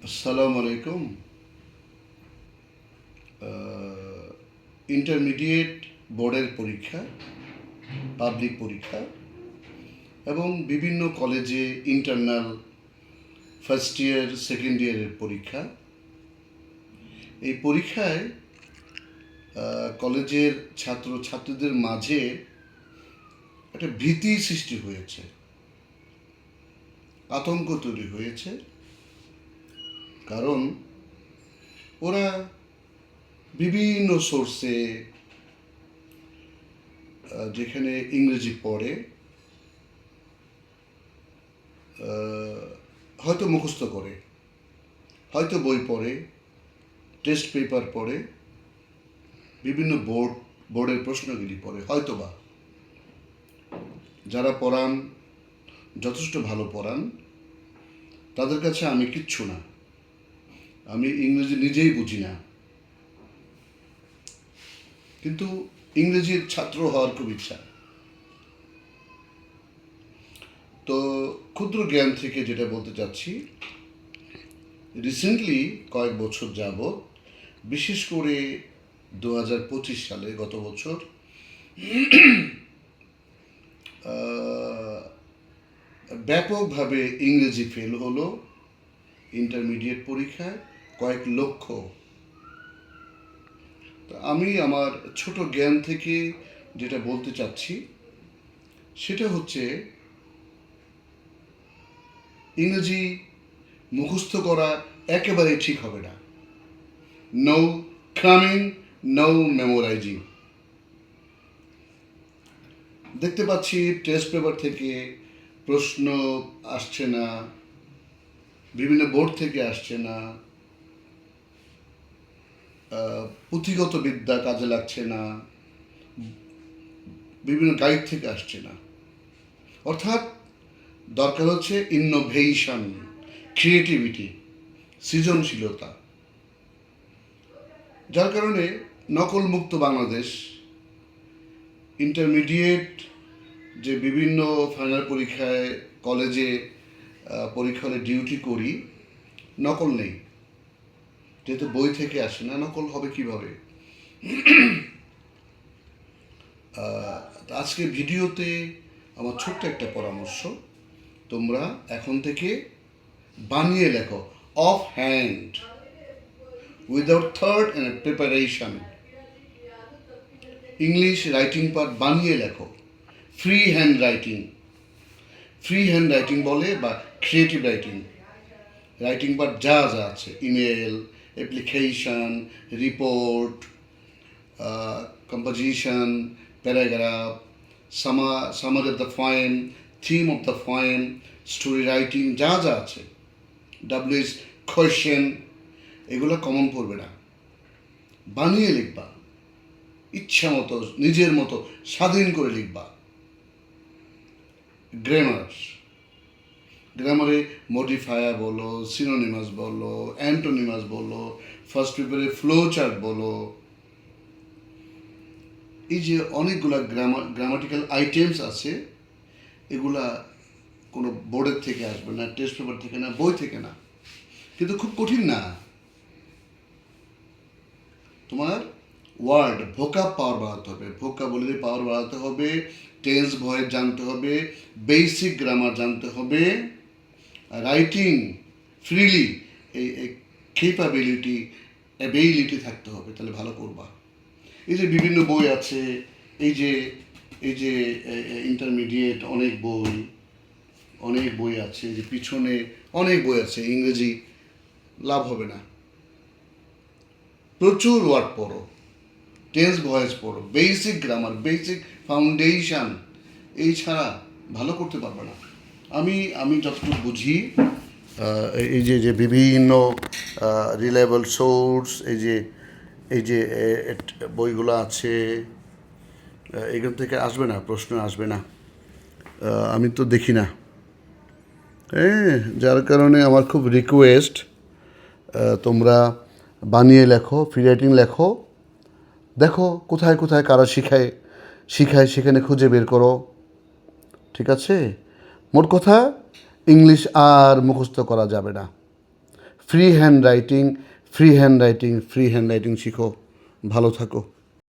আসসালামু আলাইকুম। ইন্টারমিডিয়েট বোর্ডের পরীক্ষা, পাবলিক পরীক্ষা এবং বিভিন্ন কলেজে ইন্টারনাল ফার্স্ট ইয়ার সেকেন্ড ইয়ারের পরীক্ষা। এই পরীক্ষায় কলেজের ছাত্রছাত্রীদের মাঝে একটা ভীতি সৃষ্টি হয়েছে, আতঙ্ক তৈরি হয়েছে। কারণ ওরা বিভিন্ন সোর্সে যেখানে ইংরেজি পড়ে হয়তো মুখস্থ করে, হয়তো বই পড়ে, টেস্ট পেপার পড়ে, বিভিন্ন বোর্ডের প্রশ্নগুলি পড়ে, হয়তো বা যারা পড়ান যথেষ্ট ভালো পড়ান তাদের কাছে আমি কিচ্ছু না, আমি ইংরেজি নিজেই বুঝি না, কিন্তু ইংরেজির ছাত্র হওয়ার খুব ইচ্ছা। তো ক্ষুদ্র জ্ঞান থেকে যেটা বলতে চাচ্ছি, রিসেন্টলি কয়েক বছর যাবৎ, বিশেষ করে 2025 সালে, গত বছর, ব্যাপকভাবে ইংরেজি ফেল হলো ইন্টারমিডিয়েট পরীক্ষায় কয়েক লক্ষ। তো আমি আমার ছোট জ্ঞান থেকে যেটা বলতে চাচ্ছি সেটা হচ্ছে, ইংরেজি মুখস্থ করা একেবারেই ঠিক হবে না। No cramming, no memorising. দেখতে পাচ্ছি টেস্ট পেপার থেকে প্রশ্ন আসছে না, বিভিন্ন বোর্ড থেকে আসছে না, পুঁথিগত বিদ্যা কাজে লাগছে না, বিভিন্ন গাইড থেকে আসছে না। অর্থাৎ দরকার হচ্ছে ইনোভেশন, ক্রিয়েটিভিটি, সৃজনশীলতা। যার কারণে নকলমুক্ত বাংলাদেশ, ইন্টারমিডিয়েট যে বিভিন্ন ফাইনাল পরীক্ষায় কলেজে পরীক্ষা হলে ডিউটি করি, নকল নেই, যেহেতু বই থেকে আসে না, নকল হবে কিভাবে? আজকে ভিডিওতে আমার ছোট্ট একটা পরামর্শ, তোমরা এখন থেকে বানিয়ে লেখো, of hand, without third and preparation. English writing part বানিয়ে লেখো, free hand writing. Free hand writing বলে, বা ক্রিয়েটিভ রাইটিং। রাইটিং পার্ট যা যা আছে, email, application, report, composition, paragraph, summary of the poem, theme of the poem, story writing, যা যা আছে, ডাব্লিউএস কোয়েশ্চেন, এগুলো কমন পড়বে না, বানিয়ে লিখবা, ইচ্ছা মতো, নিজের মতো স্বাধীন করে লিখবা। গ্রামারে মডিফায়ার বলো, সিনোনিমাস বলো, অ্যান্টোনিমাস বলো, ফার্স্ট পেপারে ফ্লো চার্ট বলো, এই যে অনেকগুলা গ্রামাটিক্যাল আইটেমস আছে, এগুলা কোনো বোর্ডের থেকে আসবে না, টেস্ট পেপার থেকে না, বই থেকে না, কিন্তু খুব কঠিন না। তোমার ওয়ার্ড ভোকাব পাওয়ার বাড়াতে হবে, ভোকাবুলারি পাওয়ার বাড়াতে হবে, টেন্স ভয়েস জানতে হবে, বেসিক গ্রামার জানতে হবে, রাইটিং ফ্রিলি, এই অ্যাবিলিটি থাকতে হবে, তাহলে ভালো করবা। এই যে বিভিন্ন বই আছে, এই যে ইন্টারমিডিয়েট অনেক বই আছে, যে পিছনে অনেক বই আছে, ইংরেজি লাভ হবে না। প্রচুর ওয়ার্ড পড়ো, টেন্স ভয়েস পড়ো, বেসিক গ্রামার, বেসিক ফাউন্ডেশন, এই ছাড়া ভালো করতে পারবে না। আমি যতটুকু বুঝি, এই যে বিভিন্ন রিলায়েবল সোর্স, এই যে বইগুলো আছে, এখান থেকে আসবে না, প্রশ্ন আসবে না, আমি তো দেখি না। হ্যাঁ, যার কারণে আমার খুব রিকোয়েস্ট, তোমরা বানিয়ে লেখো, ফ্রি রাইটিং লেখো, দেখো কোথায় কোথায় কারা শিখায় সেখানে খুঁজে বের করো, ঠিক আছে? মোট কথা, ইংলিশ আর মুখস্থ করা যাবে না, ফ্রি হ্যান্ড রাইটিং শিখো। ভালো থাকো।